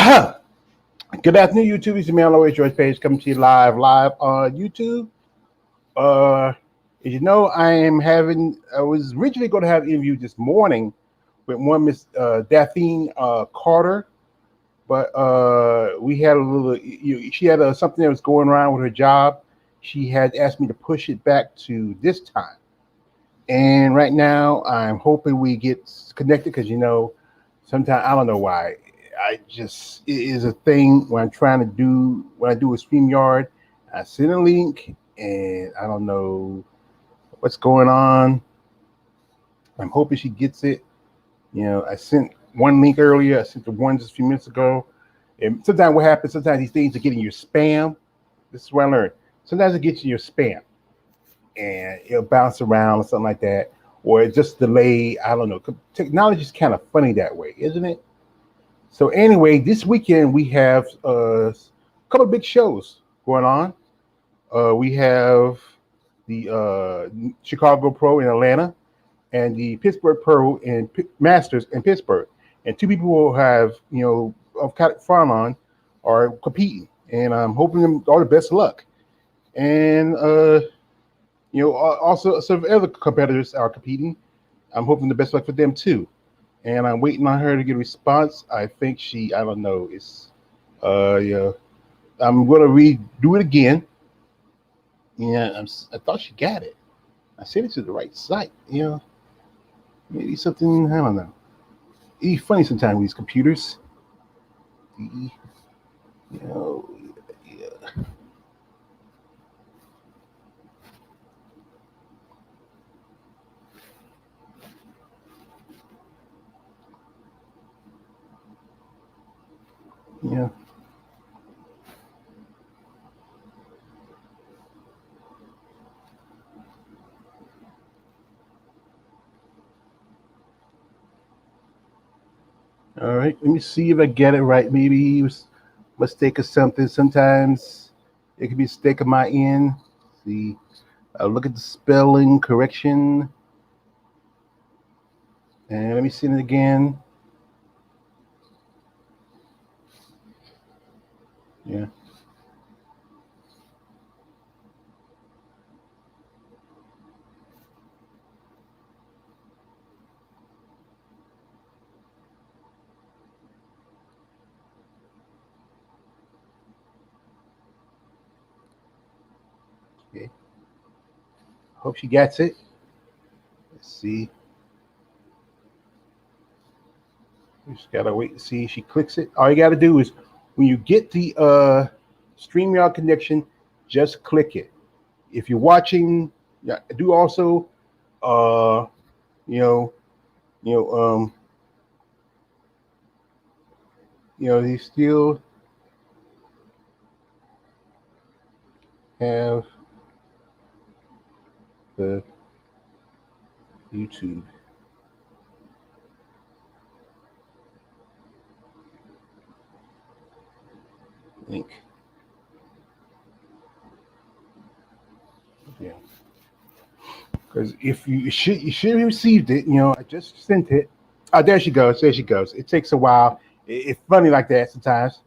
Good afternoon, YouTube. It's me, always George Page, coming to you live on YouTube. As you know, I was originally going to have an interview this morning with one Miss Daphne Carter, but we had a little. She had something that was going around with her job. She had asked me to push it back to this time, and right now I'm hoping we get connected because sometimes I don't know why. It is a thing when I do a StreamYard, I send a link and I don't know what's going on. I'm hoping she gets it. I sent one link earlier. I sent the one just a few minutes ago. And sometimes what happens, sometimes these things are getting your spam. This is what I learned. Sometimes it gets you your spam and it'll bounce around or something like that. Or it just delay. I don't know. Technology is kind of funny that way, isn't it? So anyway, this weekend we have a couple of big shows going on. We have the Chicago Pro in Atlanta and the Pittsburgh Pro and Masters in Pittsburgh. And two people who have, of kind of fun on are competing. And I'm hoping them all the best of luck. And, also some other competitors are competing. I'm hoping the best of luck for them too. And I'm waiting on her to get a response. I think I don't know. I'm going to redo it again. Yeah, I thought she got it. I sent it to the right site. Maybe something, I don't know. It's funny sometimes with these computers. Yeah. Yeah. All right. Let me see if I get it right. Maybe it was a mistake or something. Sometimes it could be a mistake on my end. See, I'll look at the spelling correction. And let me see it again. Yeah. Okay. Hope she gets it. Let's see. We just gotta wait and see if she clicks it. All you gotta do is when you get the StreamYard connection, just click it. If you're watching, do also they still have the YouTube. Link. Yeah. Because if you should have received it, I just sent it. Oh, there she goes. There she goes. It takes a while. It's funny like that sometimes.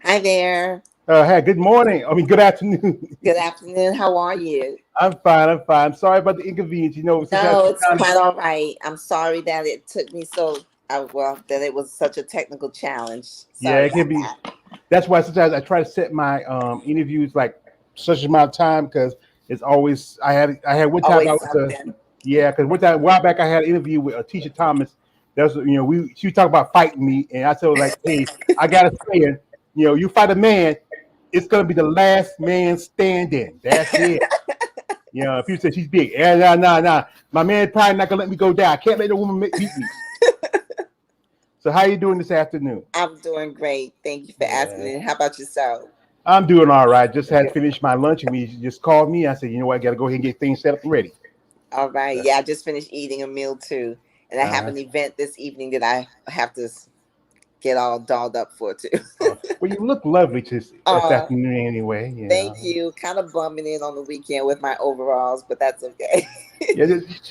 Hi there. Hey, good morning. I mean, good afternoon. Good afternoon. How are you? I'm fine. Sorry about the inconvenience. No, it's quite all right. I'm sorry that it took me that it was such a technical challenge. Yeah, it can be. That. That's why sometimes I try to set my interviews like such amount of time because it's always I had one time because one time a while back I had an interview with Tisha Thomas. That's she was talking about fighting me, and I told her like, hey, I gotta say, you fight a man, it's gonna be the last man standing. That's it. If you say she's big, nah. My man probably not gonna let me go down. I can't let a woman beat me. So how you doing this afternoon? I'm doing great. Thank you for asking. How about yourself? I'm doing all right. Just had finished my lunch and you just called me. I said, you know what, I gotta go ahead and get things set up and ready. All right. Yeah, I just finished eating a meal too. And I have an event this evening that I have to get all dolled up for too. Well, you look lovely this afternoon anyway. Thank you. Kind of bumming in on the weekend with my overalls, but that's okay.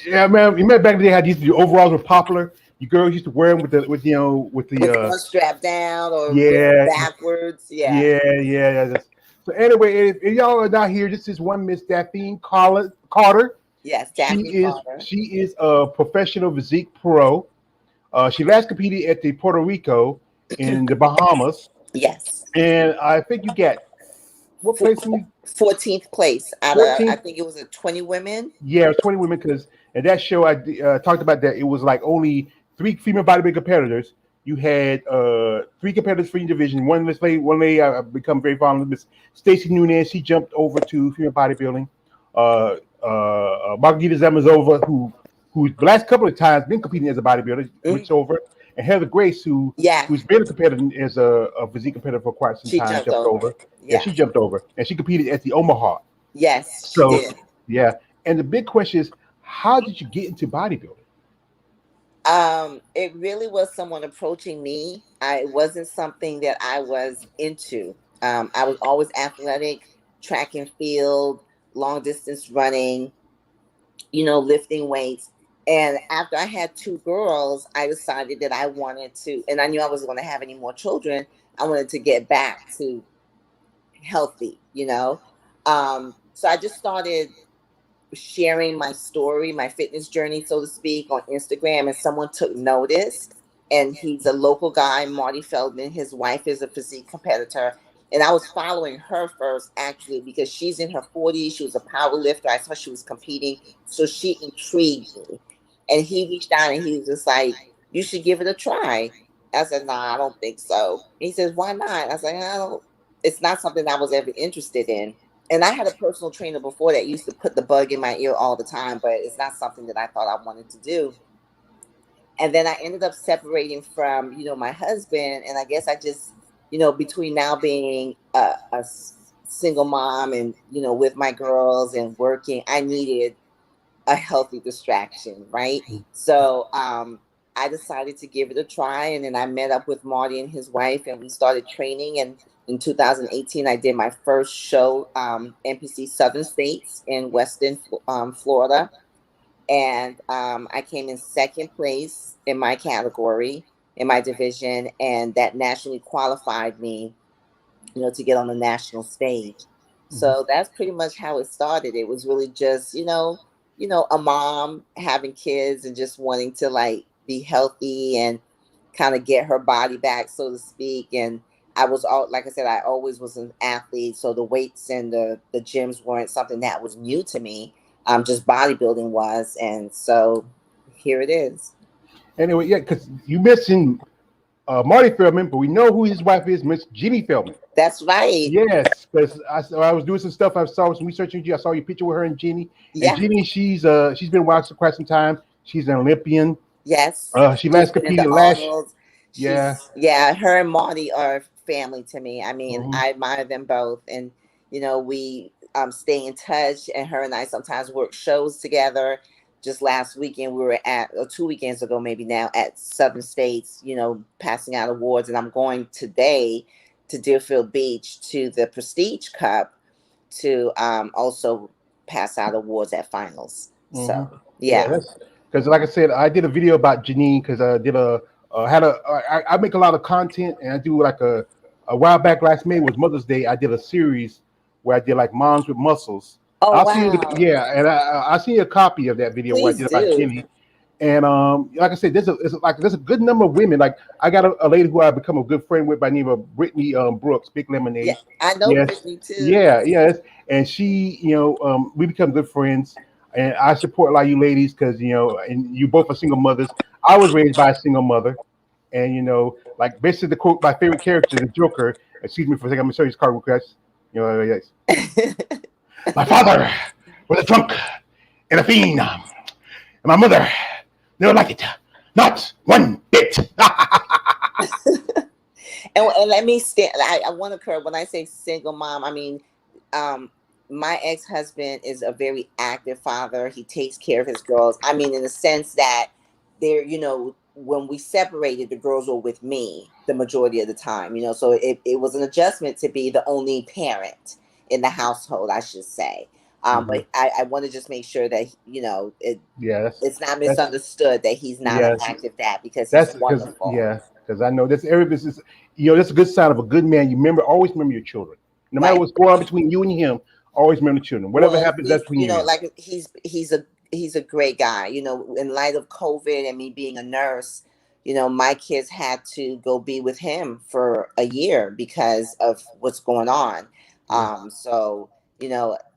yeah, man. You remember back in the day how these overalls were popular? you girls used to wear them with the With one strap down or yeah, backwards. Yeah. yeah. So anyway, if y'all are not here, this is one Miss Daphne Carter. Yes, She Daphne is Carter. she is a professional physique pro. She last competed at the Puerto Rico in the Bahamas, Yes. and I think you get what place? 14th place out of, I 14th. think it was a 20 women. Yeah, 20 women. Because at that show, I talked about that. It was like only three female bodybuilding competitors. You had three competitors for each division. One lady I become very fond of, Miss Stacy Nunez. She jumped over to female bodybuilding. Margarita Zamazova, who's the last couple of times been competing as a bodybuilder, switched over. And Heather Grace, Yeah, who's been a competitor as a physique competitor for quite some she time, jumped jumped over. over. Yeah, Yeah. she jumped over, and she competed at the Omaha. Yes, she So did. yeah, and the big question is, how did you get into bodybuilding? It really was someone approaching me. It wasn't something that I was into. I was always athletic, track and field, long distance running, lifting weights. And after I had two girls, I decided that I wanted to, and I knew I wasn't going to have any more children. I wanted to get back to healthy. So I just started sharing my story, my fitness journey, so to speak, on Instagram, and someone took notice. And he's a local guy, Marty Feldman. His wife is a physique competitor. And I was following her first, actually, because she's in her 40s. She was a power lifter. I saw she was competing. So she intrigued me. And he reached out and he was just like, you should give it a try. I said, nah, I don't think so. He says, why not? I was like, I don't, it's not something I was ever interested in. And I had a personal trainer before that used to put the bug in my ear all the time, but it's not something that I thought I wanted to do. And then I ended up separating from, my husband. And I guess I just, between now being a single mom and, with my girls and working, I needed a healthy distraction, right? So I decided to give it a try, and then I met up with Marty and his wife, and we started training. And in 2018, I did my first show, NPC Southern States in Weston, Florida, and I came in second place in my category, in my division, and that nationally qualified me, to get on the national stage. So that's pretty much how it started. It was really just, a mom having kids and just wanting to like be healthy and kind of get her body back, so to speak. And I was all, like I said, I always was an athlete. So the weights and the gyms weren't something that was new to me. Just bodybuilding was. And so here it is. Anyway, yeah, because you mentioned Marty Feldman, but we know who his wife is, Miss Jenny Feldman. That's right. Yes, because I was doing some stuff. I saw some research on you. I saw your picture with her and Jenny. And Yeah. Jenny, she's been watching for quite some time. She's an Olympian. Yes. She She's last been in the competed last. Arnold. Yeah. Yeah, her and Marty are family to me. I mean, Mhm. I admire them both. And, we stay in touch, and her and I sometimes work shows together. Just last weekend, we were or 2 weekends ago, maybe now, at Southern States, passing out awards. And I'm going today to Deerfield Beach to the Prestige Cup to also pass out awards at finals. Hmm. So, Yeah, yeah. that's because, like I said, I did a video about Janine because I did I make a lot of content, and I do like a while back last May was Mother's Day. I did a series where I did like moms with muscles. Oh, I'll see you, wow. yeah, and I see a copy of that video where I Please did about do. Jenny. And like I said, there's a good number of women. Like I got a lady who I become a good friend with by the name of Brittany Brooks, Big Yeah, Lemonade. I know Yes, Brittany too. yeah, yes. And she, we become good friends. And I support a lot of you ladies because and you both are single mothers. I was raised by a single mother, and like basically the quote, my favorite character, the Joker. Excuse me for a second. I'm gonna show you his car request. Yes. My father was a drunk and a fiend, and my mother never liked it, not one bit. And let me stand. I want to curve when I say single mom. I mean, um, my ex husband is a very active father. He takes care of his girls. I mean, in the sense that they're, when we separated, the girls were with me the majority of the time. So it was an adjustment to be the only parent in the household, I should say. But I want to just make sure that Yeah, it's not that's misunderstood that he's not an yeah, active dad, because he's that's because wonderful. because I know that's every business. That's a good sign of a good man. You always remember your children, no matter Right. what's going on between you and him. Always remember the children. Whatever Well, happens, that's between you and him. like he's a great guy. In light of COVID and me being a nurse, my kids had to go be with him for a year because of what's going on. Yeah, So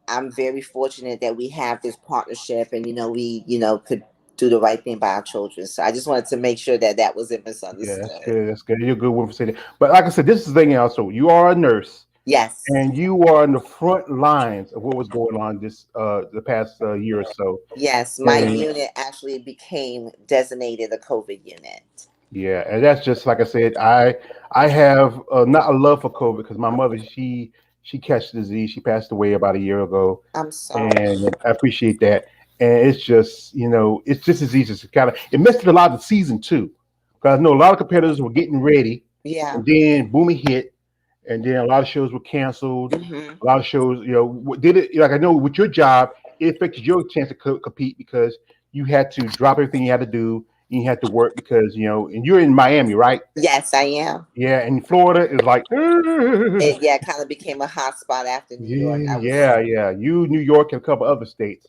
I'm very fortunate that we have this partnership, and we could do the right thing by our children. So I just wanted to make sure that that wasn't yeah, that's misunderstood. good. That's good. You're a good one for saying that. But like I said, this is the thing also. You are a nurse, Yes. and you are in the front lines of what was going on this the past year or so. Yes, my And unit actually became designated a COVID unit. yeah, and that's just like I said. I have not a love for COVID because my mother she catched the disease. She passed away about a year ago, I'm sorry. and I appreciate that. And it's just it's just as easy as kind of it messed with a lot of the season too, because I know a lot of competitors were getting ready, Yeah. and then boom, it hit, and then a lot of shows were canceled. Hmm. A lot of shows, did it like I know with your job, it affected your chance to compete because you had to drop everything you had to do. You had to work because and you're in Miami, right? Yes, I am. Yeah, and Florida is like, It kind of became a hot spot after New York. I was. yeah. You, New York, and a couple other states,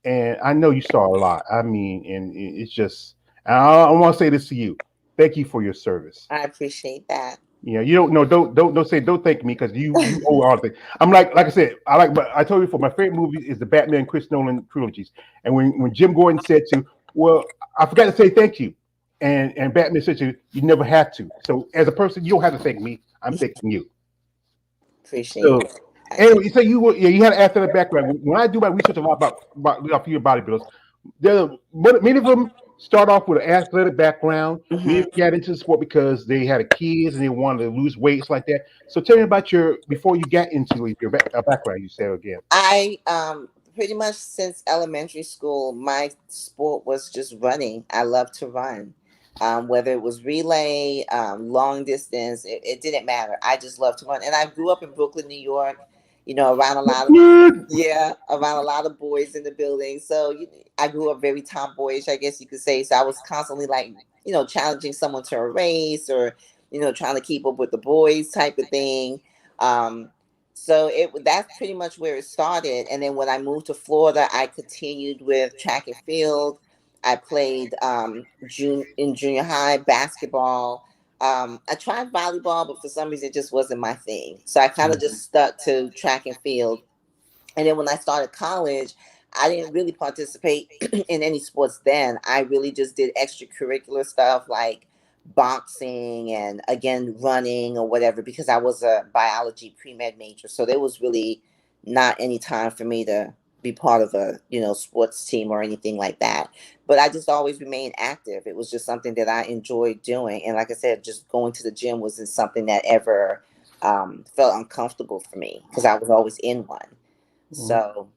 and I know you saw a lot. I mean, and it's just, I want to say this to you. Thank you for your service. I appreciate that. You don't know. Don't thank me because you owe all the things. I'm like I said, but I told you before. My favorite movie is the Batman Chris Nolan trilogies. And when Jim Gordon said to, well, I forgot to say thank you, and Batman said to you never had to. So as a person, you don't have to thank me. I'm thanking you. Appreciate So that. I do. anyway, so you had an athletic background. When I do my research a lot about a few bodybuilders, many of them start off with an athletic background. Many of Hmm. them got into the sport because they had kids and they wanted to lose weights like that. So tell me about your before you got into your background. You said again. I pretty much since elementary school, my sport was just running. I love to run. Whether it was relay, long distance, it didn't matter. I just loved to run. And I grew up in Brooklyn, New York, around a lot of, yeah, around a lot of boys in the building. So I grew up very tomboyish, I guess you could say. So I was constantly like, challenging someone to a race, or, trying to keep up with the boys type of thing. Um, so that's pretty much where it started. And then when I moved to Florida, I continued with track and field. I played in junior high basketball. I tried volleyball, but for some reason it just wasn't my thing. So I kind of just stuck to track and field. And then when I started college, I didn't really participate in any sports then. I really just did extracurricular stuff like boxing and again running or whatever, because I was a biology pre-med major. So there was really not any time for me to be part of a sports team or anything like that. But I just always remained active. It was just something that I enjoyed doing. And like I said, just going to the gym wasn't something that ever felt uncomfortable for me, because I was always in one. So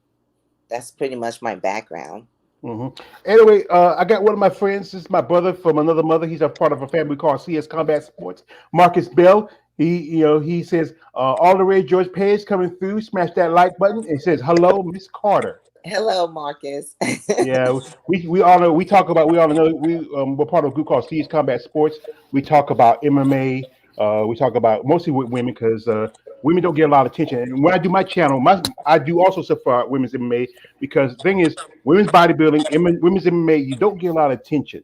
that's pretty much my background. Hmm. Anyway, I got one of my friends. This is my brother from another mother. He's a part of a family called CS Combat Sports. Marcus Bell. He says all the Ray George page coming through. Smash that like button. It says hello, Miss Carter. Hello, Marcus. Yeah, we all know. We all know. We're part of a group called CS Combat Sports. We talk about MMA. We talk about mostly with women because women don't get a lot of attention. And when I do my channel, I do also stuff for women's MMA because the thing is, women's bodybuilding, women's MMA, you don't get a lot of attention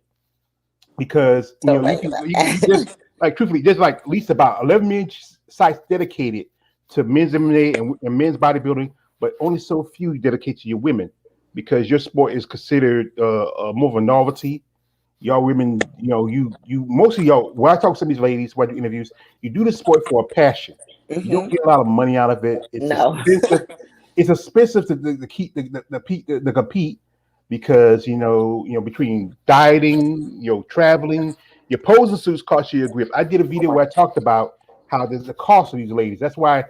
because So you right can about you just that. like truthfully, there's like at least about 11 million sites dedicated to men's MMA and men's bodybuilding, but only so few dedicate to your women because your sport is considered more of a novelty. Y'all women, you most of y'all. When I talk to some of these ladies, when I do interviews, you do the sport for a passion. You don't Hmm. get a lot of money out of it. It's No. expensive. It's expensive to keep the compete because between dieting, traveling, your posing suits cost you your grip. I did a video where I talked about how there's a cost of these ladies. That's why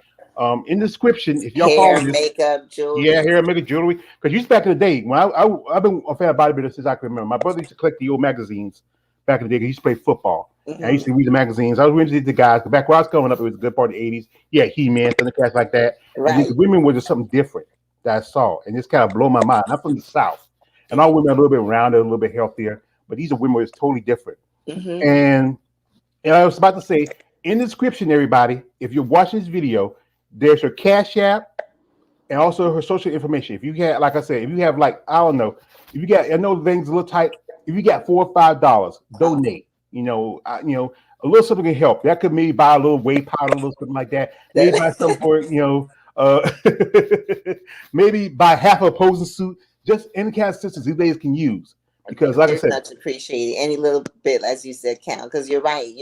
in the description, if y'all follow Hair, this, makeup, yeah, jewelry. hair, makeup, jewelry. Because used back in the day, when I've been a fan of bodybuilding since I can remember. My brother used to collect the old magazines back in the day. 'Cause he used to play football. And I used Hmm. to read the magazines. I was really into the guys. Back when I was coming up, it was a good part of the '80s. Yeah, He-Man, Thundercats like that. And then the Right. women were just something different. that I saw, and this kind of blew my mind. I'm from the South, and all women are a little bit rounded, a little bit healthier, but these are women that's totally different. Mm-hmm. And I was about to say, in the description, everybody, if you're watching this video, there's her Cash App and also her social information. If you have, like I said, if you have like, I don't know, if you got, I know things a little tight. If you got $4 or $5, donate. A little something can help. That could maybe buy a little whey powder, a little something like that. Maybe buy something for maybe buy half a posing suit. Just any kind of assistance these ladies can use. Because, like I said, much appreciated. Any little bit, as you said, count. Because you're right.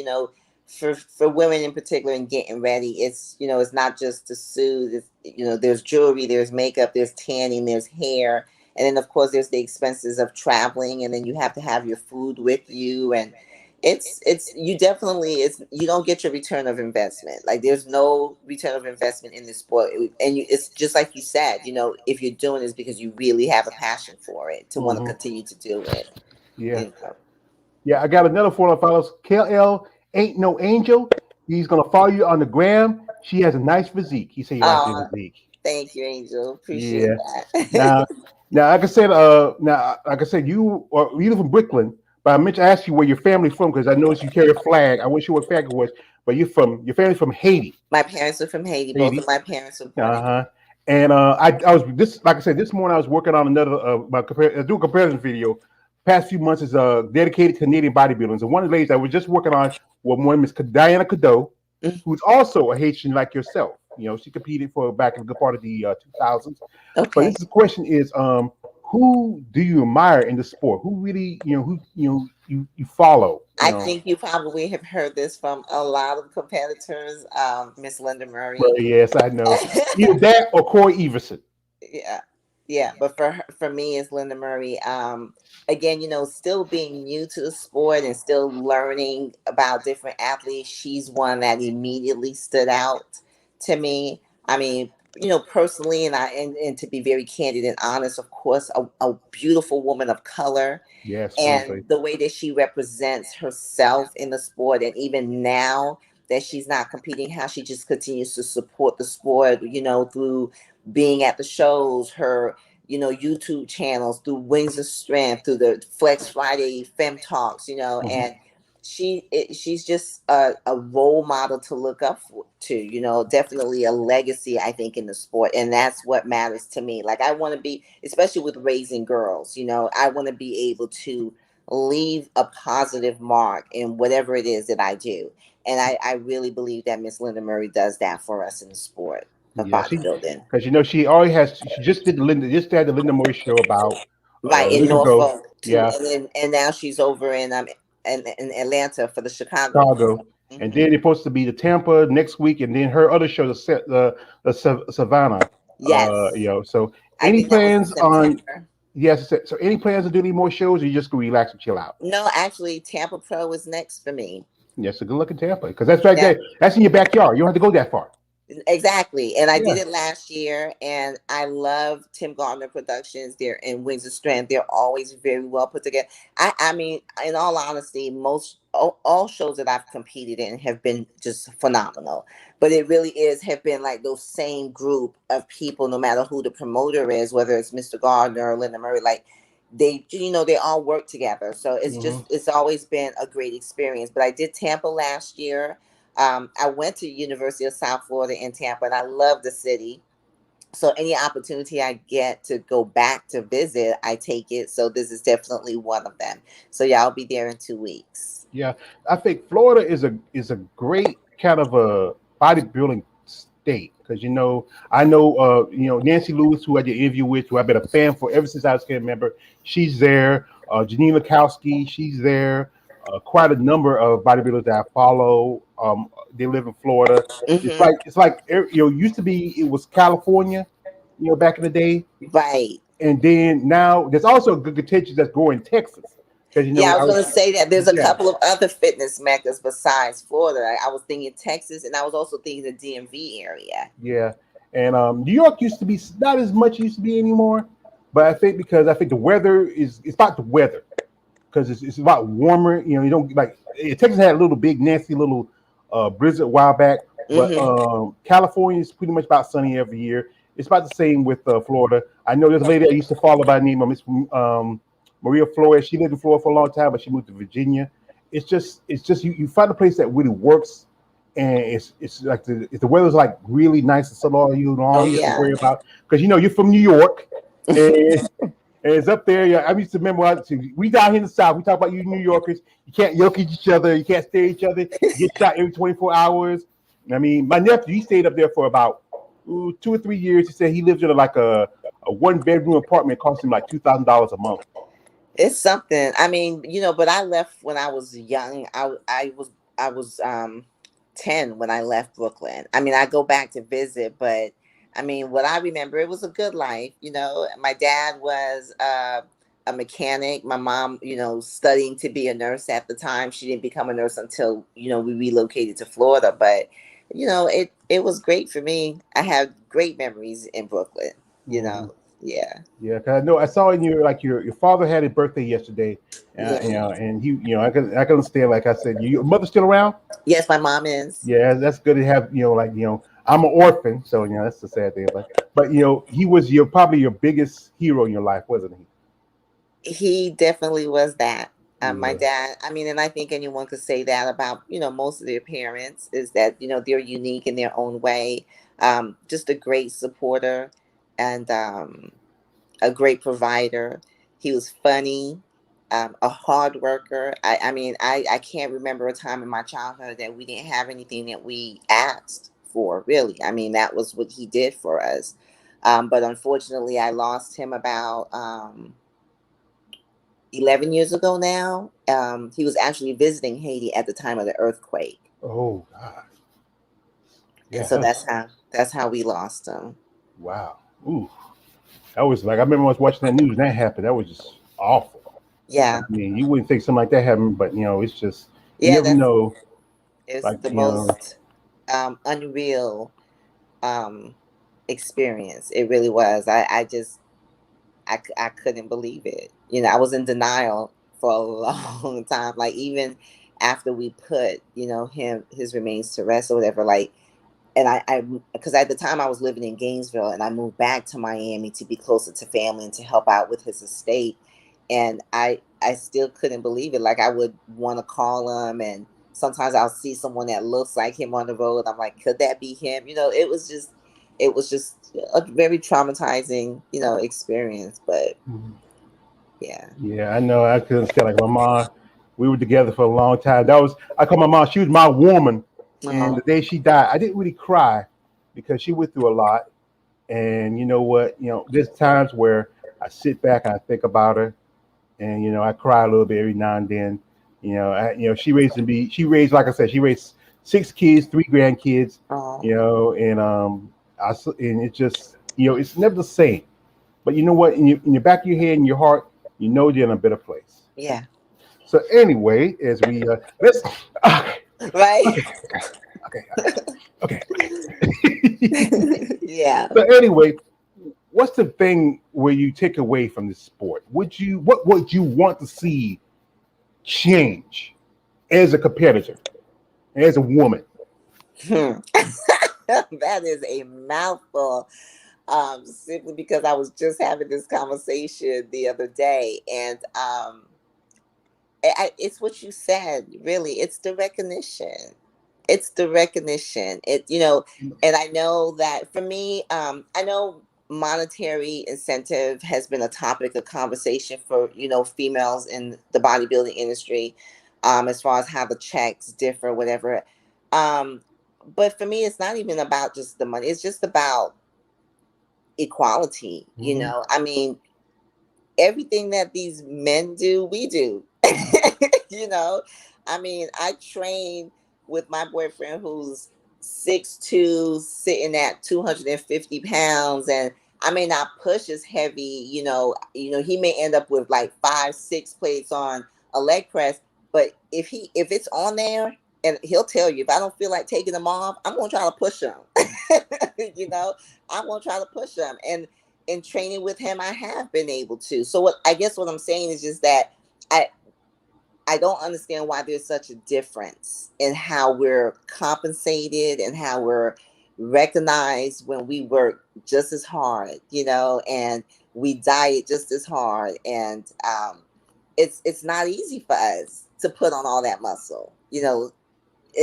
For women in particular, and getting ready, it's it's not just the suit. It's, there's jewelry, there's makeup, there's tanning, there's hair, and then of course there's the expenses of traveling, and then you have to have your food with you, and it's you don't get your return of investment. Like there's no return of investment in this sport, and it's just like you said. If you're doing this because you really have a passion for it to want to continue to do it. Yeah. Yeah, I got another follow follows. KL ain't no angel. He's gonna follow you on the gram. She has a nice physique. He said you like your physique. Thank you, Angel. Appreciate that. now, like I said, you live from Brooklyn, but I meant to ask you where your family's from because I noticed you carry a flag. I wish you what flag it was, but your family's from Haiti. My parents are from Haiti. Both of my parents are born. And I was like I said, this morning I was working on another do a comparison video. Past few months is dedicated Canadian bodybuilders, and one of the ladies I was just working on was one Miss Diana Cadeau, who's also a Haitian like yourself. She competed for back in the part of the 2000s. Okay. But the question is, who do you admire in the sport? Who really, who you follow? I think you probably have heard this from a lot of competitors. Miss Linda Murray. Well, yes, I know. Either that or Corey Everson. Yeah, but for me, it's Linda Murray. Again, still being new to the sport and still learning about different athletes, she's one that immediately stood out to me. I mean, personally, and to be very candid and honest, of course, a beautiful woman of color. Yes, and absolutely. The way that she represents herself in the sport, and even now that she's not competing, how she just continues to support the sport, through being at the shows, her YouTube channels, through Wings of Strength, through the Flex Friday Femme Talks, and she's just a role model to look up to, definitely a legacy, I think, in the sport. And that's what matters to me. Like, I want to be, especially with raising girls, I want to be able to leave a positive mark in whatever it is that I do. And I really believe that Miss Linda Murray does that for us in the sport of bodybuilding. Because she always has. She just had the Linda Murray show about in Norfolk too. Yeah, and now she's over in Atlanta for the Chicago. Mm-hmm. And then it's supposed to be the Tampa next week, and then her other show, the Savannah. Yes. So any plans on? Yes. So any plans to do any more shows, or you just go relax and chill out? No, actually, Tampa Pro is next for me. Yes, so good luck in Tampa, because that's right there. That's in your backyard. You don't have to go that far. Exactly. And I did it last year, and I love Tim Gardner Productions. They're in Wings of Strength. They're always very well put together. I mean, in all honesty, all shows that I've competed in have been just phenomenal. But it really have been like those same group of people, no matter who the promoter is, whether it's Mr. Gardner or Linda Murray, like they all work together. So it's it's always been a great experience. But I did Tampa last year. I went to University of South Florida in Tampa, and I love the city. So any opportunity I get to go back to visit, I take it. So this is definitely one of them. So I'll be there in 2 weeks. Yeah, I think Florida is a great kind of a bodybuilding state, because I know Nancy Lewis, who I did an interview with, who I've been a fan for ever since I was a member. She's there. Janine Lakowski, she's there. Quite a number of bodybuilders that I follow. They live in Florida. It's like used to be, it was California, back in the day, right? And then now there's also a good contingent that's growing in Texas. I was going to say that there's a couple of other fitness meccas besides Florida. I was thinking Texas, and I was also thinking the DMV area. Yeah, and New York used to be not as much used to be anymore, but I think the weather it's about the weather. Because it's a lot warmer, you don't like. Texas had a little big, nasty little blizzard a while back, but California is pretty much about sunny every year. It's about the same with Florida. I know there's a lady I used to follow by the name of Miss Maria Flores. She lived in Florida for a long time, but she moved to Virginia. It's just you find a place that really works, and it's like if the weather's like really nice and sunny, you Oh don't you have to yeah. worry about because you're from New York, and and it's up there. Yeah, I used to remember we down here in the South. We talk about you New Yorkers. You can't yoke each other. You can't stare at each other. You get shot every 24 hours. I mean, my nephew, he stayed up there for about 2 or 3 years. He said he lived in like a one bedroom apartment, cost him like $2,000 a month. It's something. I mean, but I left when I was young. I was 10 when I left Brooklyn. I mean, I go back to visit, but I mean, what I remember, it was a good life. My dad was a mechanic. My mom, studying to be a nurse at the time. She didn't become a nurse until we relocated to Florida. But it was great for me. I have great memories in Brooklyn. You Mm-hmm. know, yeah, Yeah, because I know I saw in your father had his birthday yesterday, yeah. and I can understand. Like I said, your mother still around? Yes, my mom is. Yeah, that's good to have. I'm an orphan, so that's the sad thing. But he was probably your biggest hero in your life, wasn't He definitely was that. he? My Yeah. dad, I mean, and I think anyone could say that about, most of their parents is that, they're unique in their own way. Just a great supporter and a great provider. He was funny, a hard worker. I mean, I can't remember a time in my childhood that we didn't have anything that we asked for, really. I mean, that was what he did for us. But unfortunately, I lost him about 11 years ago now. He was actually visiting Haiti at the time of the earthquake. Oh God. And Yeah. so that's how we lost him. Wow. Ooh. That was like I remember I was watching that news and that happened. That was just awful. I Yeah. mean, you wouldn't think something like that happened, but it's just you Yeah, never know. it's Like the most unreal um experience. It really was. I couldn't believe it. I was in denial for a long time. Like even after we put, his remains to rest or whatever, like and I because at the time I was living in Gainesville and I moved back to Miami to be closer to family and to help out with his estate. And I still couldn't believe it. Like I would want to call him, and sometimes I'll see someone that looks like him on the road. I'm like, could that be him? It was just a very traumatizing, experience. But yeah. yeah, I know. I couldn't stand like my mom. We were together for a long time. I call my mom. She was my woman. And the Oh, day she died, I didn't really cry because she went through a lot. And you know what? There's times where I sit back and I think about her, and I cry a little bit every now and then. She raised me. She raised, like I said, she raised 6 kids, 3 grandkids. oh, And it's just, it's never the same. But you know what? In your back of your head and your heart, you're in a better place. yeah. So anyway, as we let's okay, Right. okay, okay, okay, okay. Yeah. So anyway, what's the thing where you take away from this sport? What would you want to see change as a competitor, as a woman? Hmm. That is a mouthful. Simply because I was just having this conversation the other day, and it's what you said. Really, it's the recognition. It's the recognition. And I know that for me, I know monetary incentive has been a topic of conversation for females in the bodybuilding industry, as far as how the checks differ, whatever. Um, but for me, it's not even about just the money. It's just about equality. Hmm. I mean, everything that these men do, we do. you know, I mean, I train with my boyfriend who's 6'2", sitting at 250 pounds, and I may not push as heavy. He may end up with like 5, 6 plates on a leg press, but if it's on there, and he'll tell you, if I don't feel like taking them off, I'm gonna try to push them. you know, I'm gonna try to push them, and in training with him, I have been able to. So what I'm saying is just that I I don't understand why there's such a difference in how we're compensated and how we're recognize when we work just as hard, and we diet just as hard, and it's not easy for us to put on all that muscle. And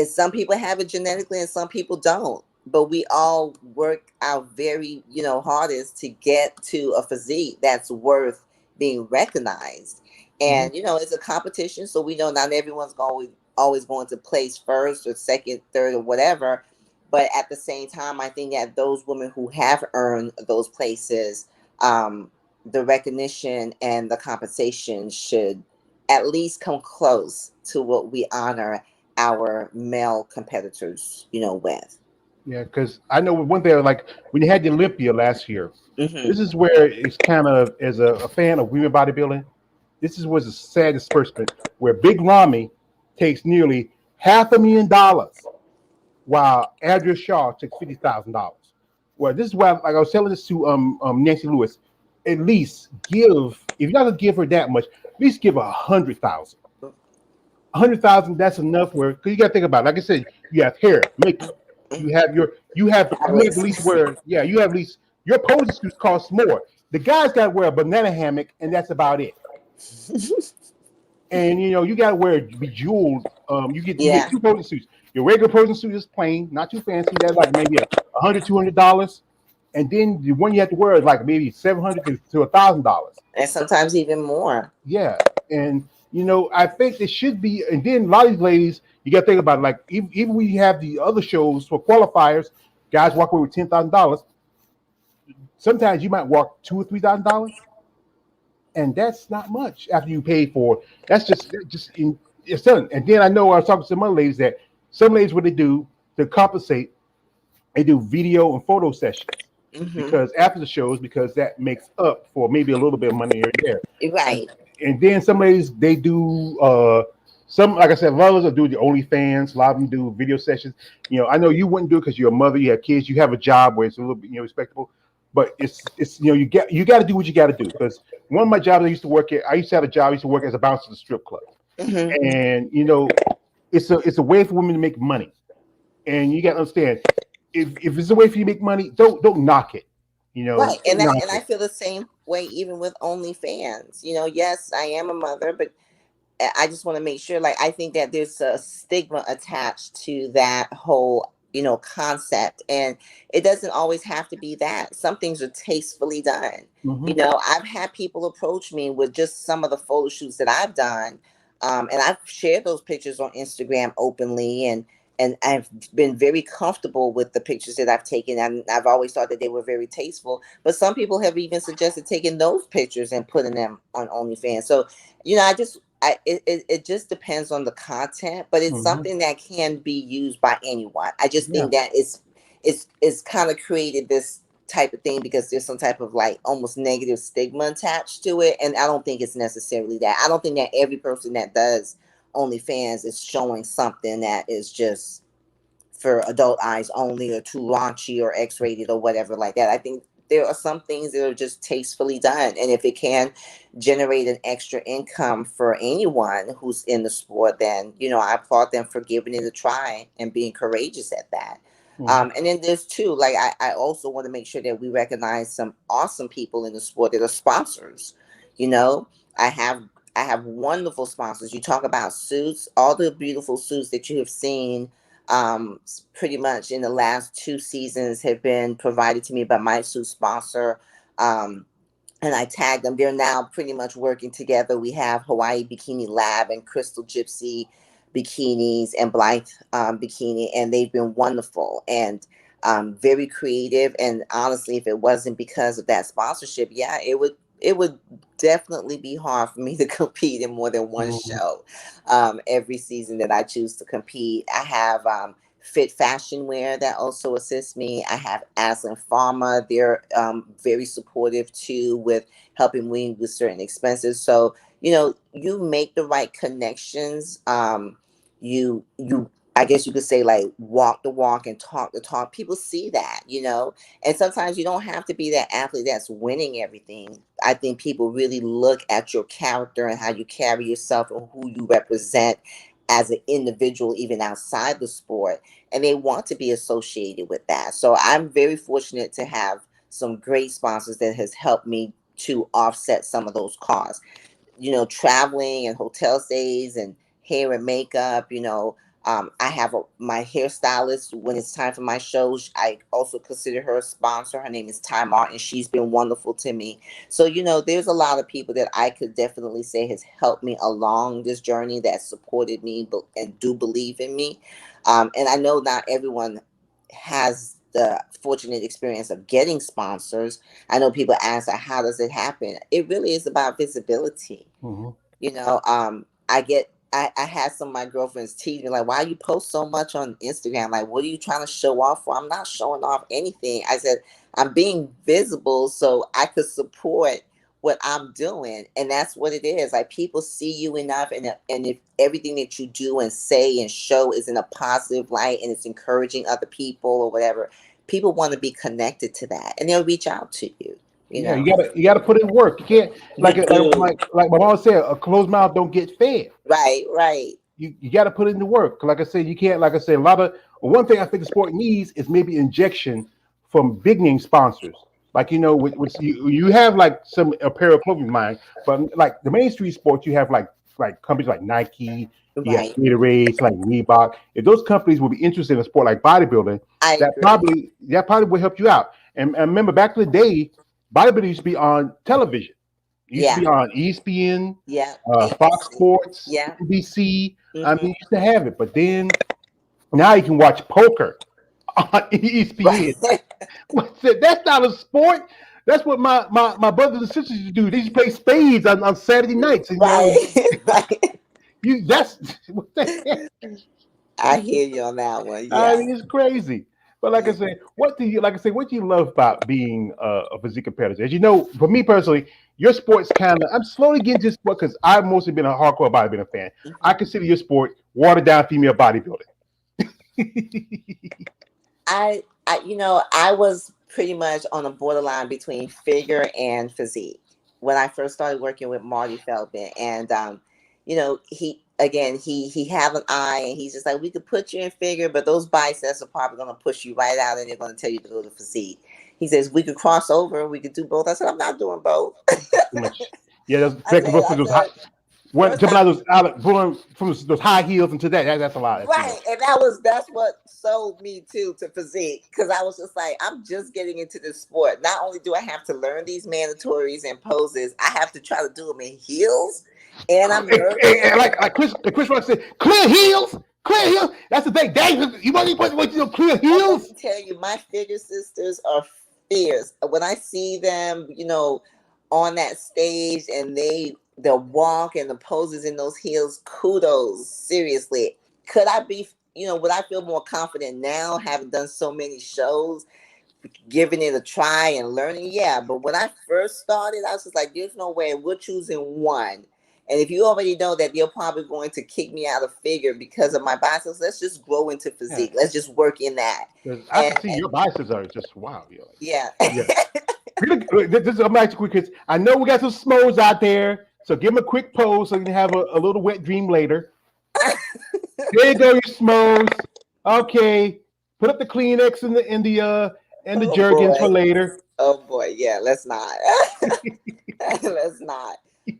some people have it genetically and some people don't, but we all work our very hardest to get to a physique that's worth being recognized. And it's a competition, so we know not everyone's going always going to place first or second, third, or whatever. But at the same time, I think that those women who have earned those places, the recognition and the compensation should at least come close to what we honor our male competitors, with. Yeah, because I know one thing, like when you had the Olympia last year, Hmm. this is where it's kind of, as a fan of women bodybuilding, this is what's a sad disbursement where Big Ramy takes nearly $500,000 while Andrea Shaw took $50,000. Well, this is why, like I was telling this to Nancy Lewis, at least give, if you're not gonna give her that much, at least give her 100,000. 100,000, that's enough. Where, because you got to think about it. Like I said, you have hair, makeup, you have at least wear, yeah, you have at least your posing suits cost more. The guys got to wear a banana hammock, and that's about it. And you got to wear bejeweled. You get Yeah. two posing suits. Your regular posing suit is plain, not too fancy. That's like maybe $100, $200, and then the one you have to wear is like maybe $700 to $1,000. And sometimes even more. Yeah, and I think it should be. And then a lot of these ladies, you got to think about it, like even when you have the other shows for qualifiers, guys walk away with $10,000. Sometimes you might walk $2,000 or $3,000, and that's not much after you pay for. That's just in it's done. And then I know I was talking to some other ladies that some ladies what they do to compensate, they do video and photo sessions Hmm. because after the shows because that makes up for maybe a little bit of money here and there. And, Right. and then some ladies they do some, like I said, a lot of us will do the OnlyFans. A lot of them do video sessions. I know you wouldn't do it because you're a mother, you have kids, you have a job where it's a little bit respectable. But it's you got to do what you got to do because one of my jobs I used to have a job. I used to work as a bouncer at a strip club, Hmm. and it's a way for women to make money. And you got to understand, if it's a way for you to make money, don't knock it. Right. Don't knock And I it. feel the same way even with OnlyFans. Yes, I am a mother, but I just want to make sure, like, I think that there's a stigma attached to that whole, concept. And it doesn't always have to be that. Some things are tastefully done. Hmm. I've had people approach me with just some of the photo shoots that I've done. And I've shared those pictures on Instagram openly. And I've been very comfortable with the pictures that I've taken. And I've always thought that they were very tasteful. But some people have even suggested taking those pictures and putting them on OnlyFans. So, it just depends on the content, but it's Hmm. something that can be used by anyone. I just Yeah. think that it's kind of created this type of thing because there's some type of like almost negative stigma attached to it, and I don't think it's necessarily that. I don't think that every person that does OnlyFans is showing something that is just for adult eyes only or too raunchy or X-rated or whatever like that. I think there are some things that are just tastefully done. And if it can generate an extra income for anyone who's in the sport, then, I applaud them for giving it a try and being courageous at that. Hmm. And then there's two, like I also want to make sure that we recognize some awesome people in the sport that are sponsors. You know, I have I have wonderful sponsors. You talk about suits, all the beautiful suits that you have seen pretty much in the last 2 seasons have been provided to me by my suit sponsor. Um, and I tagged them. They're now pretty much working together. We have Hawaii Bikini Lab and Crystal Gypsy bikinis and Blythe bikini, and they've been wonderful and very creative. And honestly, if it wasn't because of that sponsorship, yeah, it would definitely be hard for me to compete in more than one Hmm. show every season that I choose to compete. I have Fit Fashion Wear that also assists me. I have Aslan Pharma. They're very supportive too with helping me with certain expenses. So, you make the right connections. You I guess you could say like walk the walk and talk the talk. People see that. And sometimes you don't have to be that athlete that's winning everything. I think people really look at your character and how you carry yourself and who you represent as an individual, even outside the sport, and they want to be associated with that. So I'm very fortunate to have some great sponsors that has helped me to offset some of those costs, traveling and hotel stays and hair and makeup. I have my hairstylist when it's time for my shows. I also consider her a sponsor. Her name is Ty Martin. She's been wonderful to me. So, there's a lot of people that I could definitely say has helped me along this journey, that supported me and do believe in me. And I know not everyone has the fortunate experience of getting sponsors. I know people ask, how does it happen? It really is about visibility. Mm-hmm. I had some of my girlfriends tease me, like, why you post so much on Instagram? Like, what are you trying to show off for? I'm not showing off anything. I said, I'm being visible so I could support what I'm doing. And that's what it is. Like, people see you enough, and if everything that you do and say and show is in a positive light and it's encouraging other people or whatever, people want to be connected to that, and they'll reach out to you. Yeah, you gotta put in work. You can't like my mom said, a closed mouth don't get fed. Right. You got to put in the work. Like I said, you can't. Like I said, one thing I think the sport needs is maybe injection from big name sponsors. Like which you have like some apparel clothing line, but like the mainstream sports, you have like companies like Nike, you have Right. Gatorade, like Reebok. If those companies would be interested in a sport like bodybuilding, I that agree. probably would help you out. And remember, back in the day, bodybuilding used to be on television. It used to Yeah. be on ESPN, Yeah. Fox ABC. Sports, Yeah. NBC. I mean, Hmm. you used to have it, but then now you can watch poker on ESPN. Right. That's not a sport. That's what my brothers and sisters used to do. They used to play spades on Saturday nights, and Right. Right. that's what the heck? I hear you on that one. I Yeah. mean, it's crazy. But like I said, what do you love about being a physique competitor? As you know, for me personally, your sport's kind of, I'm slowly getting to sport because I've mostly been a hardcore bodybuilding fan. I Mhm. consider your sport watered down female bodybuilding. I was pretty much on a borderline between figure and physique when I first started working with Marty Feldman. And he have an eye, and he's just like, we could put you in figure, but those biceps are probably gonna push you right out, and they're gonna tell you to go to physique. He says we could cross over, we could do both. I said, I'm not doing both. Too much. Yeah, those I said, from I those high, said, when first jumping I out of going from those high heels into that's a lot. That's too Right, much. and that's what sold me too to physique, because I was just like, I'm just getting into this sport. Not only do I have to learn these mandatories and poses, I have to try to do them in heels, and I'm nervous. Chris Rock said, clear heels, clear heels. That's the thing. Dang, you want to know clear And let heels? me tell you, my figure sisters are fierce. When I see them, on that stage, and the walk and the poses in those heels, kudos. Seriously, could I be? Would I feel more confident now, having done so many shows, giving it a try and learning? Yeah, but when I first started, I was just like, there's no way, we're choosing one. And if you already know that they're probably going to kick me out of figure because of my biceps, let's just grow into Yeah, physique. Let's just work in that. 'cause I And, can see your biceps are just wow. You're like, yeah. yeah. I'm actually quick because I know we got some smos out there. So give them a quick pose so you can have a little wet dream later. There you go, your smos. Okay, put up the Kleenex and the Oh jerkins for boy. later. Oh boy. Yeah, let's not. Let's not.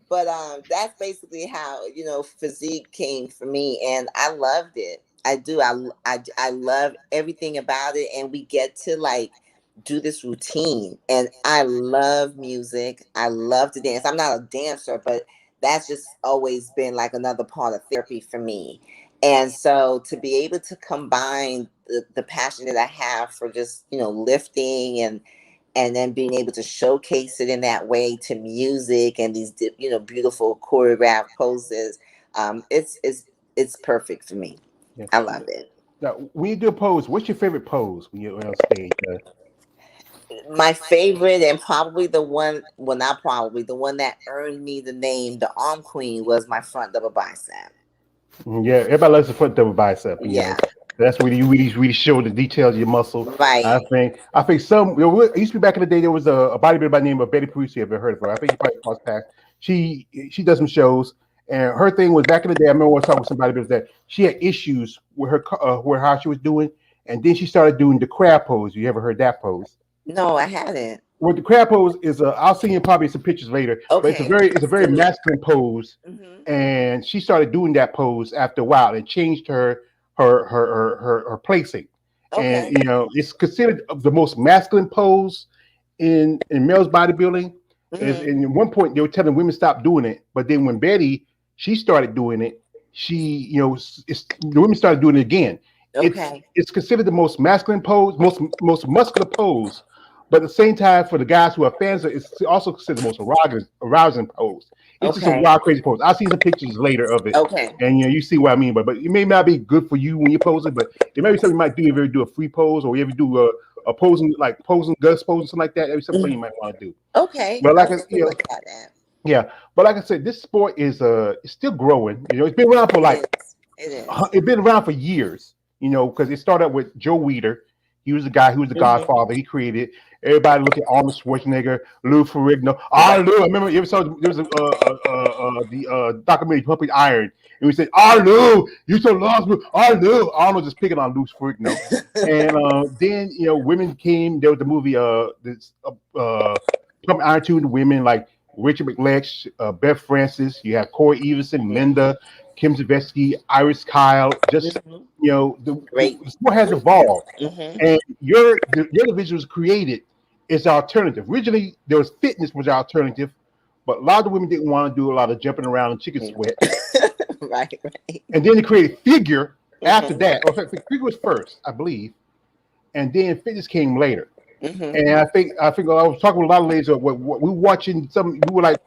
But that's basically how, physique came for me, and I loved it. I do. I love everything about it, and we get to like do this routine, and I love music. I love to dance. I'm not a dancer, but that's just always been like another part of therapy for me. And so to be able to combine the passion that I have for just, lifting, and then being able to showcase it in that way to music and these beautiful choreographed poses, it's perfect for me. Yeah. I love it. Now, when you do a pose, what's your favorite pose when you're on stage? My favorite, and probably the one, well, not probably, the one that earned me the name the arm queen, was my front double bicep. Yeah, everybody loves the front double bicep. Yeah. That's where you really show the details of your muscle. Right. I think some. It used to be back in the day. There was a bodybuilder by the name of Betty Prusi. Have you heard of her? I think you probably crossed paths. She does some shows, And her thing was back in the day. I remember I was talking with somebody that was that she had issues with her with how she was doing, and then she started doing the crab pose. You ever heard that pose? No, I hadn't. Well, the crab pose is I'll send you probably some pictures later, but Okay. it's a very masculine pose, and she started doing that pose after a while and changed her placing, and Okay. it's considered the most masculine pose in males bodybuilding. Is Mm-hmm. and at one point they were telling women stop doing it, but then when Betty she started doing it, the women started doing it again. Okay. It's considered the most masculine pose, most muscular pose, but at the same time for the guys who are fans, it's also considered the most arousing pose. It's just a Okay. wild, crazy pose. I'll see some pictures later of it, Okay. and you see what I mean. But it may not be good for you when you're posing, but it may be something you might do if you ever do a free pose or you ever do a posing like posing Gus posing something like that. Maybe something you might want to do. Okay. But I'll like take a look at that. yeah, but like I said, this sport is it's still growing. It's been around for It is. It is. it's been around for years. Because it started with Joe Weider. He was the guy who was the godfather. He created. Everybody look at Arnold Schwarzenegger, Lou Ferrigno. Lou. I remember you ever saw there was the documentary Pumping Iron, and we said, Lou, you so lost, Lou. Arnold just picking on Lou Ferrigno, and then women came. There was the movie Pumping Iron 2, the women like Richard McLeod, Beth Francis. You have Corey Everson, Linda, Kim Zavetsky, Iris Kyle. Just Great. the sport has evolved, Mm-hmm. and your division was created as alternative. Originally, there was fitness was alternative, but a lot of women didn't want to do a lot of jumping around and chicken sweat. Right. And then they created figure after that. Or figure was first, I believe, and then fitness came later. And I think I was talking with a lot of ladies. What we were watching we were like,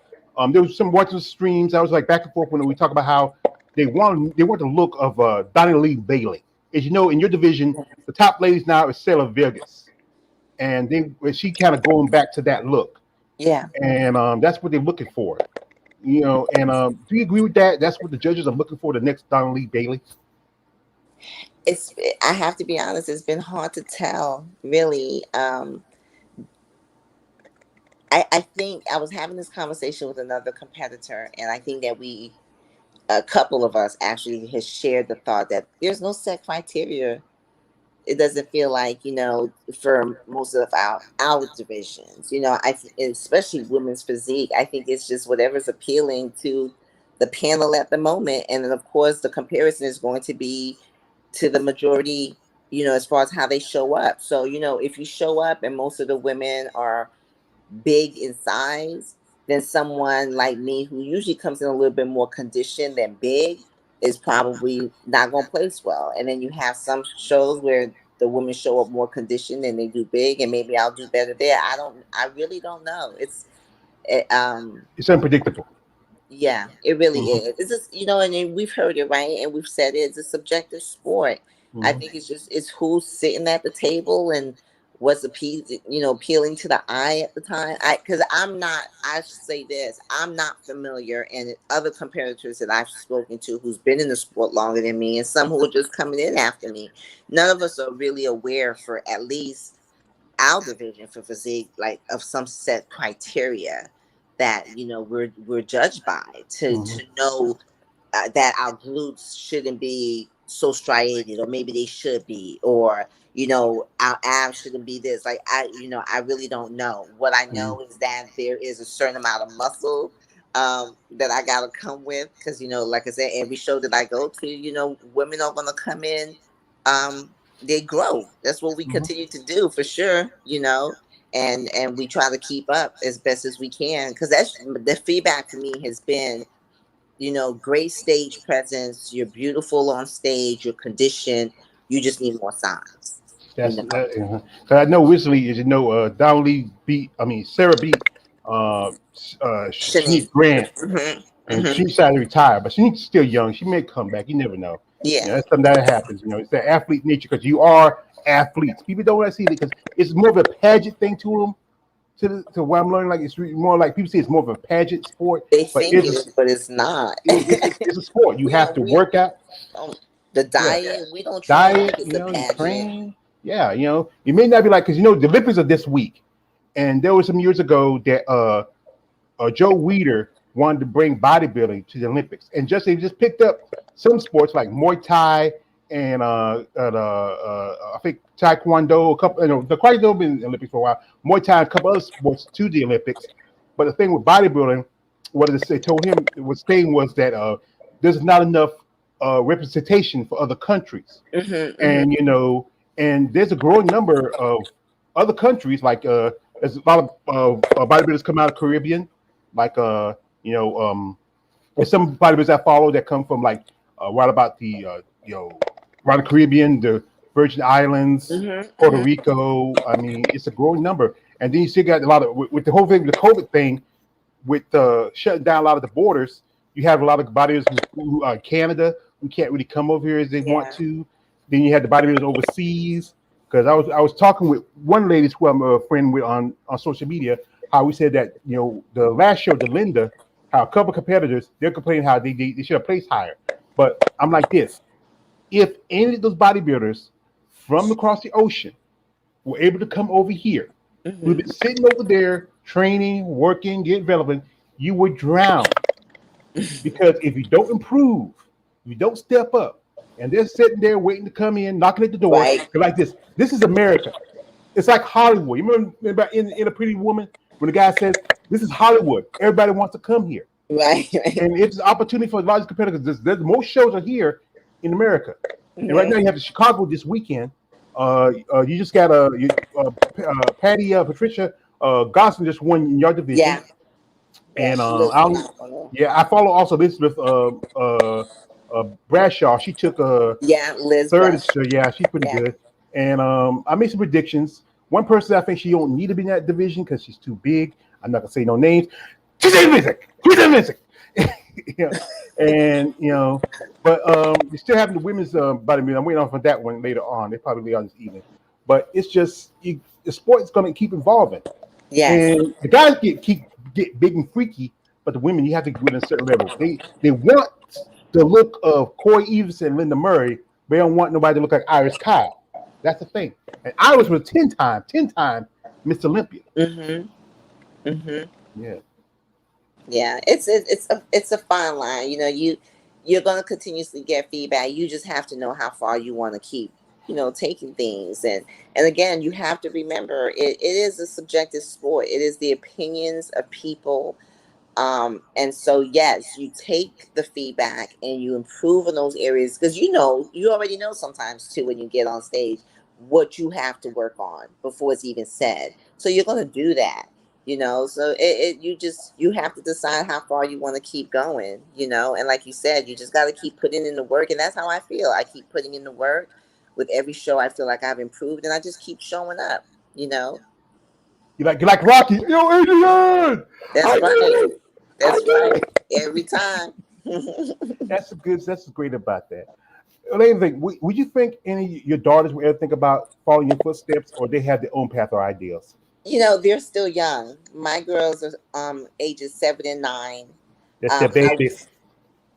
there was some watching streams. I was like back and forth when we talk about how they want the look of Donnie Lee Bailey. As you know, in your division, the top ladies now is Sarah Vegas, and she kind of going back to that look. Yeah. And that's what they're looking for. And do you agree with that? That's what the judges are looking for, the next Donnie Lee Bailey. I have to be honest, it's been hard to tell, really. I think I was having this conversation with another competitor, and I think that a couple of us actually has shared the thought that there's no set criteria. It doesn't feel like, for most of our divisions, especially women's physique, I think it's just whatever's appealing to the panel at the moment. And then of course the comparison is going to be to the majority, as far as how they show up. So, if you show up and most of the women are big in size, then someone like me who usually comes in a little bit more conditioned than big is probably not going to place well. And then you have some shows where the women show up more conditioned and they do big, and maybe I'll do better there. I really don't know. It's unpredictable. Yeah, it really is. It's just, and then we've heard it, right? And we've said it, it's a subjective sport. I think it's who's sitting at the table and what's appealing to the eye at the time. Because I say this, I'm not familiar, and other competitors that I've spoken to who's been in the sport longer than me, and some who are just coming in after me, none of us are really aware for at least our division for physique, like of some set criteria that we're judged by to know that our glutes shouldn't be so striated, or maybe they should be, or our abs shouldn't be this. Like I really don't know. What I know is that there is a certain amount of muscle that I gotta come with, because like I said, every show that I go to, women are gonna come in, they grow. That's what we continue to do, for sure, and we try to keep up as best as we can, because that's the feedback to me has been, great stage presence, you're beautiful on stage, you're conditioned, you just need more size. Cause I know recently, as Sarah beat Shanique Grant, and she decided to retire, but Shanique's still young. She may come back. You never know. Yeah, that's something that happens. It's that athlete nature, because you are athletes. People don't want to see it because it's more of a pageant thing to them. To what I'm learning, like it's more like people say it's more of a pageant sport. They think it is, but it's not. It's a sport. You have to work out. The diet, we don't train. It's a pageant. Train. Yeah, you may not be like, because the Olympics are this week, and there was some years ago that Joe Weider wanted to bring bodybuilding to the Olympics, and they just picked up some sports like Muay Thai and I think Taekwondo, a couple, the Taekwondo been in the Olympics for a while, Muay Thai, a couple other sports to the Olympics. But the thing with bodybuilding, what they told him was saying was that there's not enough representation for other countries, and and there's a growing number of other countries like there's a lot of bodybuilders come out of Caribbean, like there's some bodybuilders I follow that come from like right about the around the Caribbean, the Virgin Islands, Puerto Rico. I mean, it's a growing number, and then you still got a lot of with the whole thing, the COVID thing, with shutting down a lot of the borders. You have a lot of bodybuilders who Canada who can't really come over here as they want to. Then you had the bodybuilders overseas. Because I was talking with one lady who I'm a friend with on social media, how we said that the last show, the Linda, how a couple competitors they're complaining how they should have placed higher. But I'm like this: if any of those bodybuilders from across the ocean were able to come over here, we've been sitting over there training, working, getting relevant, you would drown. Because if you don't improve, if you don't step up, and they're sitting there waiting to come in, knocking at the door, like this. This is America. It's like Hollywood. You remember in A Pretty Woman when the guy says, "This is Hollywood. Everybody wants to come here." Right. And it's an opportunity for the largest competitors. There's most shows are here in America, and right now you have the Chicago this weekend. You just got Patty Patricia Gosling just won in your division. Yeah. And I follow also this with Bradshaw. She took Liz third. So she's pretty good. And I made some predictions. One person I think she don't need to be in that division because she's too big. I'm not gonna say no names. She's Phyisque. And but we still having the women's bodybuilding. I'm waiting on for that one later on. They probably on this evening. But it's just the sport is gonna keep evolving. Yeah. And the guys get big and freaky, but the women you have to get at a certain level. They want the look of Corey Evans and Linda Murray. They don't want nobody to look like Iris Kyle. That's the thing. And Iris was 10-time Miss Olympia. Yeah. It's a fine line. You're gonna continuously get feedback. You just have to know how far you want to keep, taking things. And again, you have to remember it is a subjective sport. It is the opinions of people. And so, yes, you take the feedback and you improve in those areas because you already know sometimes too when you get on stage what you have to work on before it's even said. So you're going to do that, so you have to decide how far you want to keep going, and like you said, you just got to keep putting in the work. And that's how I feel. I keep putting in the work with every show. I feel like I've improved and I just keep showing up, You're like Rocky, Adrian. That's right. That's right. Every time. That's great about that. Would you think any of your daughters would ever think about following your footsteps, or they have their own path or ideals? They're still young. My girls are ages 7 and 9. That's their babies.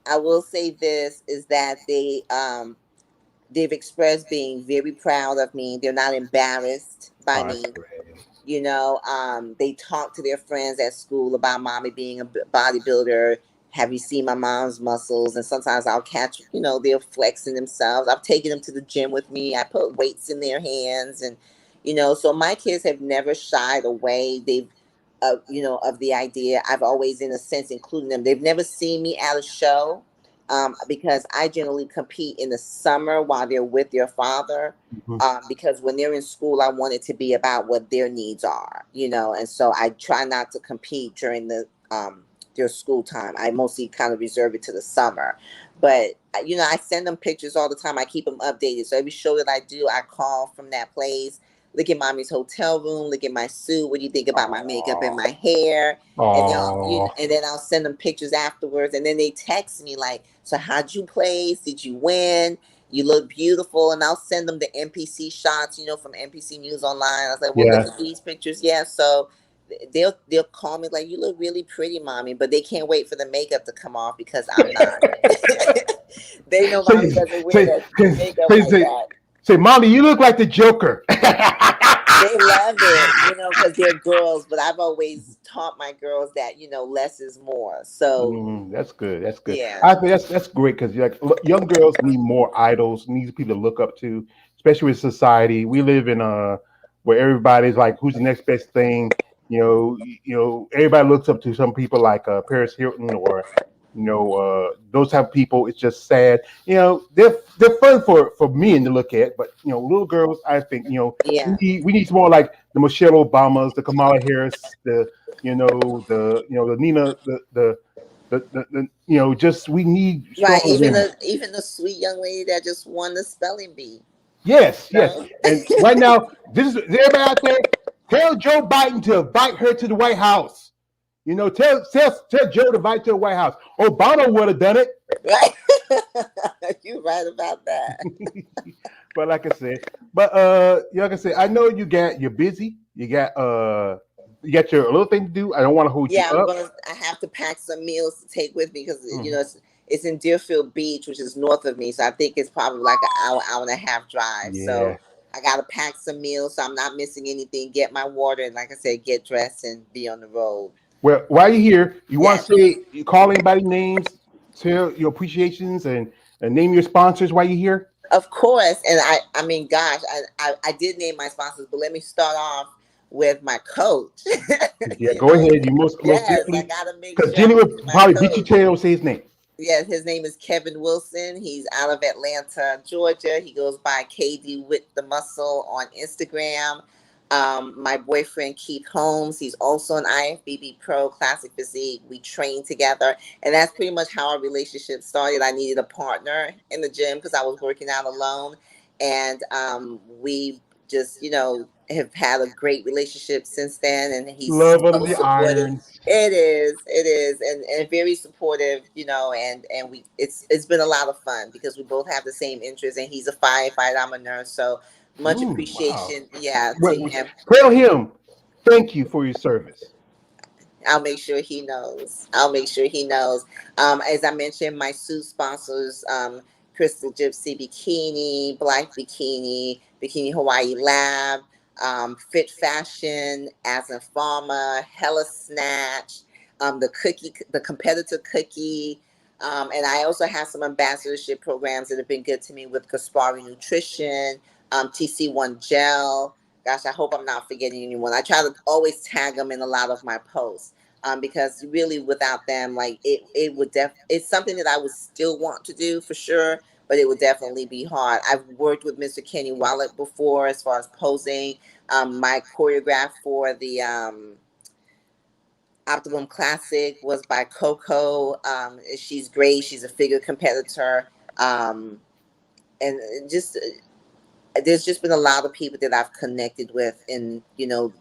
I will say this is that they've expressed being very proud of me. They're not embarrassed by me. Great. They talk to their friends at school about mommy being a bodybuilder. Have you seen my mom's muscles? And sometimes I'll catch, they're flexing themselves. I've taken them to the gym with me. I put weights in their hands. And, so my kids have never shied away. They've, of the idea. I've always, in a sense, included them. They've never seen me at a show because I generally compete in the summer while they're with their father. Because when they're in school, I want it to be about what their needs are, and so I try not to compete during their school time. I mostly kind of reserve it to the summer, but I send them pictures all the time. I keep them updated. So every show that I do, I call from that place. Look at mommy's hotel room. Look at my suit. What do you think about my makeup and my hair? And then I'll send them pictures afterwards. And then they text me like, so how'd you place? Did you win? You look beautiful. And I'll send them the NPC shots, from NPC News Online. I was like, well, look at these pictures. Yeah. So they'll call me like, you look really pretty, mommy. But they can't wait for the makeup to come off because I'm not. They know mommy doesn't wear that makeup like that. Say, mommy, you look like the Joker. They love it, because they're girls. But I've always taught my girls that less is more. So That's good. That's good. yeah, I think that's great because young girls need more idols, need people to look up to, especially with society. We live in where everybody's like, who's the next best thing? Everybody looks up to some people like Paris Hilton or those type of people. It's just sad. They're fun for men to look at, but little girls, I think yeah. we need more like the Michelle Obamas, the Kamala Harris, the Nina, just we need Right. strong women. Even the sweet young lady that just won the spelling bee. Yes, yes. No. And right now, this is everybody out there. Tell Joe Biden to invite her to the White House. Tell Joe to invite to the White House. Obama would have done it. Right. You're right about that. But like I said, like I said, I know you're busy. You got your little thing to do. I don't want to hold you Yeah, up. I have to pack some meals to take with me because Mhm. it's in Deerfield Beach, which is north of me. So I think it's probably like an hour and a half drive. Yeah. So I gotta pack some meals so I'm not missing anything. Get my water and, like I said, get dressed and be on the road. Well, while you're here, you want Yes, to say, you call anybody names, tell your appreciations, and name your sponsors while you're here? of course. And I mean, gosh, I did name my sponsors, but let me start off with my coach. Yeah, go ahead. You most Yes, I definitely, gotta make because sure I Jenny will mention my probably beat you coach. tail, say his name. Yes, his name is Kevin Wilson. He's out of Atlanta, Georgia. He goes by KD with the Muscle on Instagram. My boyfriend Keith Holmes, he's also an IFBB Pro Classic Physique. We train together, and that's pretty much how our relationship started. I needed a partner in the gym because I was working out alone, and we just have had a great relationship since then. And he's Love under so the supportive. iron. It is, and very supportive, and it's been a lot of fun because we both have the same interests, and he's a firefighter, I'm a nurse, so much Wow. appreciation, yeah, to Well, him. tell him thank you for your service. I'll make sure he knows. As I mentioned, my suit sponsors, Crystal Gypsy Bikini, Black Bikini, Bikini Hawaii Lab, Fit Fashion, As in Pharma, Hella Snatch, the competitor cookie. And I also have some ambassadorship programs that have been good to me with Gaspari Nutrition, TC1 Gel. Gosh, I hope I'm not forgetting anyone. I try to always tag them in a lot of my posts, because really without them, like it's something that I would still want to do for sure, but it would definitely be hard. I've worked with Mr. Kenny Wallet before as far as posing. My choreograph for the Optimum Classic was by Coco. She's great. She's a figure competitor. And just there's just been a lot of people that I've connected with in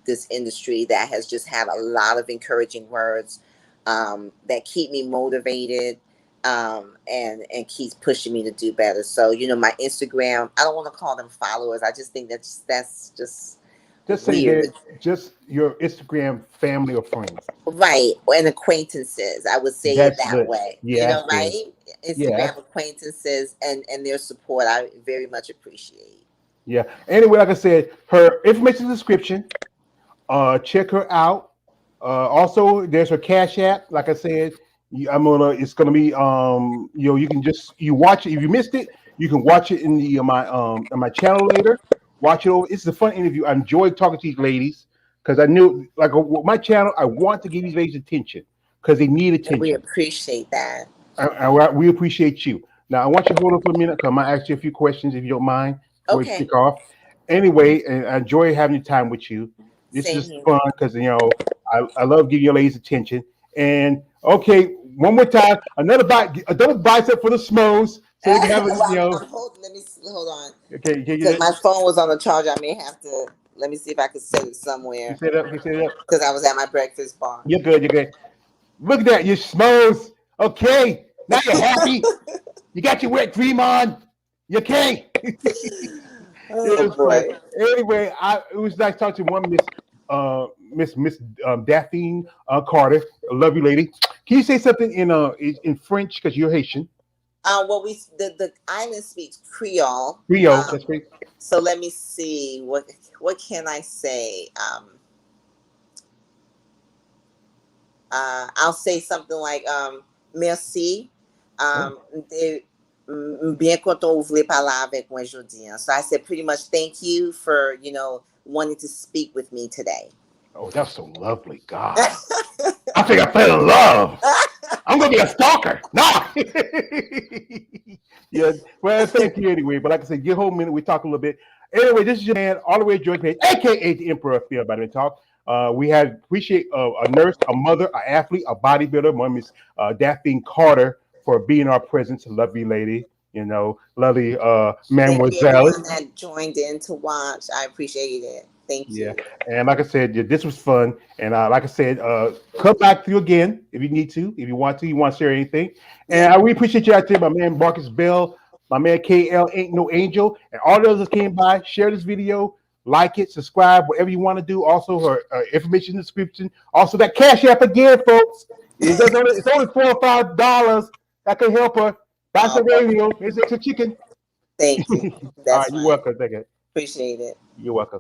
this industry that has just had a lot of encouraging words, that keep me motivated, and keeps pushing me to do better. So my Instagram, I don't want to call them followers. I just think that's just Just say weird. that just your Instagram family or friends. Right, and acquaintances. I would say it That's that good. way. Yeah, that's good. Right? Yeah, Instagram acquaintances and their support, I very much appreciate. yeah. Anyway, like I said, her information in the description. Check her out. Also, there's her Cash App. Like I said, it's gonna be you can just you watch it. If you missed it, you can watch it in the on my channel later. Watch it over. It's a fun interview. I enjoyed talking to these ladies because I knew like with my channel, I want to give these ladies attention because they need And we attention. appreciate that. We appreciate you. Now I want you to hold on for a minute because I might ask you a few questions if you don't mind before we Okay. kick off. Anyway, and I enjoy having time with you. This Same is here. fun because I love giving your ladies attention. And okay, one more time, a double bicep for the smos, so they can have it. Well, I'm holding. Hold on, Okay, can you because that? my phone was on the charger. I may have to. Let me see if I can set it You somewhere set it up. You set it up. because I was at my breakfast bar. You're good. You're good. Look at that, you schmoes. Okay, now you're happy. You got your wet cream on. You okay? It Oh was fun. boy. Anyway, it was nice talking to one Miss Daphne Carter, a lovely lady. Can you say something in French because you're Haitian? Well, the island speaks Creole. Creole, that's great. So let me see what can I say. I'll say something like merci. Bien content vous voulez parler avec moi aujourd'hui. So I said pretty much thank you for wanting to speak with me today. Oh, that's so lovely. God, I think I fell in love. I'm gonna be a stalker. No. Yeah. Well, thank you anyway. But like I said, get home a minute. We talk a little bit. Anyway, this is your man, all the way George Page, aka the Emperor of Field Vitamin Talk. We had appreciate a nurse, a mother, an athlete, a bodybuilder, one Miss Daphne Carter for being our presence. Lovely lady, lovely Thank you mademoiselle. everyone that joined in to watch. I appreciate it. Thank Yeah, you. and like I said, yeah, this was fun. And like I said, come back through again if you need to, if you want to, share anything. And we appreciate you out there, my man Marcus Bell, my man KL Ain't No Angel, and all those that came by. Share this video, like it, subscribe, whatever you want to do. Also, her information in the description. Also, that Cash App again, folks. It's only $4 or $5 that can help her. Buy some radio. It's a chicken. Thank you. All That's right, you're fine. welcome. Thank you. Appreciate it. You're welcome.